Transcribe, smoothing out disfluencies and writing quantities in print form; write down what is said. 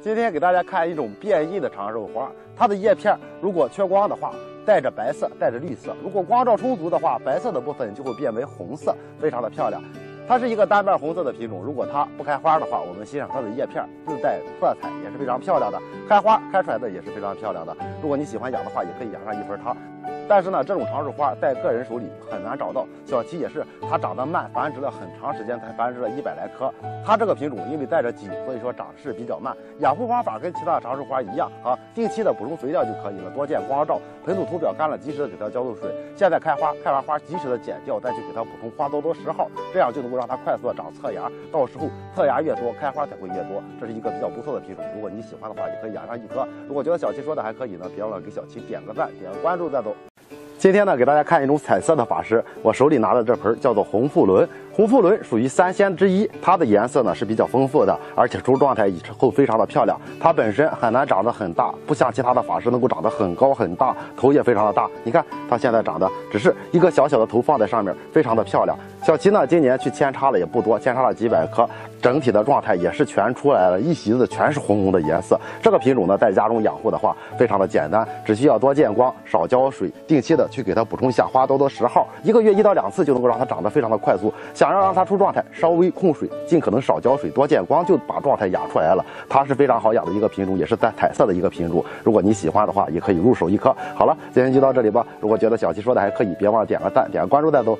今天给大家看一种变异的长寿花，它的叶片如果缺光的话，带着白色，带着绿色；如果光照充足的话，白色的部分就会变为红色，非常的漂亮。它是一个单瓣红色的品种，如果它不开花的话，我们欣赏它的叶片自带色彩也是非常漂亮的。开花开出来的也是非常漂亮的。如果你喜欢养的话，也可以养上一盆它。但是呢，这种长寿花在个人手里很难找到。小齐也是，它长得慢，繁殖了很长时间才繁殖了100来颗。它这个品种因为带着茎，所以说长势比较慢。养护方法跟其他的长寿花一样啊，定期的补充肥料就可以了，多见光照，盆土土表干了及时的给它浇透水。现在开花，开完花及时的剪掉，再去给它补充花多多10号，这样就能够让它快速的长侧芽。到时候侧芽越多，开花才会越多。这是一个比较不错的品种，如果你喜欢的话，也可以养上一颗。如果觉得小齐说的还可以呢，别忘了给小齐点个赞，点个关注再走。今天呢，给大家看一种彩色的法师。我手里拿的这盆叫做红富轮，红富轮属于3仙之一，它的颜色呢是比较丰富的，而且出状态以后非常的漂亮。它本身很难长得很大，不像其他的法师能够长得很高很大，头也非常的大。你看它现在长得只是一个小小的头放在上面，非常的漂亮。小齐呢今年去扦插了也不多，扦插了几百颗，整体的状态也是全出来了，一席子全是红红的颜色。这个品种呢在家中养护的话非常的简单，只需要多见光，少浇水，定期的去给它补充一下花多多10号，1个月1到2次就能够让它长得非常的快速。想要让它出状态，稍微控水，尽可能少浇水，多见光，就把状态养出来了。它是非常好养的一个品种，也是在彩色的一个品种。如果你喜欢的话，也可以入手一颗。好了，今天就到这里吧。如果觉得小齐说的还可以，别忘了点个赞，点个关注再走。